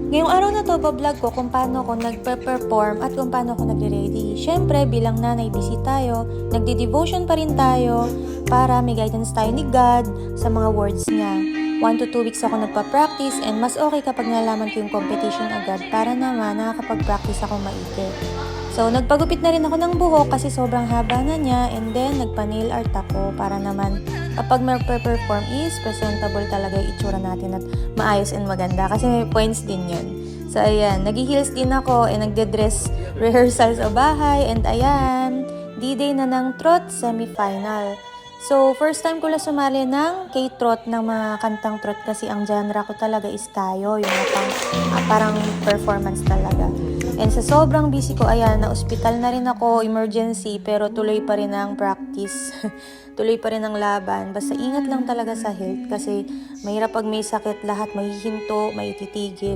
Ngayong araw na to, bablog ko kung paano ako nagpe-perform at kung paano ako nagre-ready. Siyempre, bilang nanay, busy tayo. Nagdi-devotion pa rin tayo para may guidance tayo ni God sa mga words niya. 1 to 2 weeks ako nagpa-practice and mas okay kapag nalaman ko yung competition agad para naman nakakapag-practice ako maigi. So, nagpagupit na rin ako ng buhok kasi sobrang haba na niya and then nagpa-nail art ako para naman kapag magpe-perform is presentable talaga yung itsura natin at maayos and maganda kasi may points din yun. So, ayan, nag-heels din ako and nagde-dress rehearsal sa bahay and ayan, D-Day na ng trot semi-final. So, first time ko lang sumali ng K-trot ng mga kantang trot kasi ang genre ko talaga is kayo, yung parang performance talaga. And sa sobrang busy ko, ayan, na-hospital na rin ako, emergency, pero tuloy pa rin ang practice. Tuloy pa rin ang laban. Basta ingat lang talaga sa health kasi mahirap pag may sakit, lahat mahihinto, maititigil.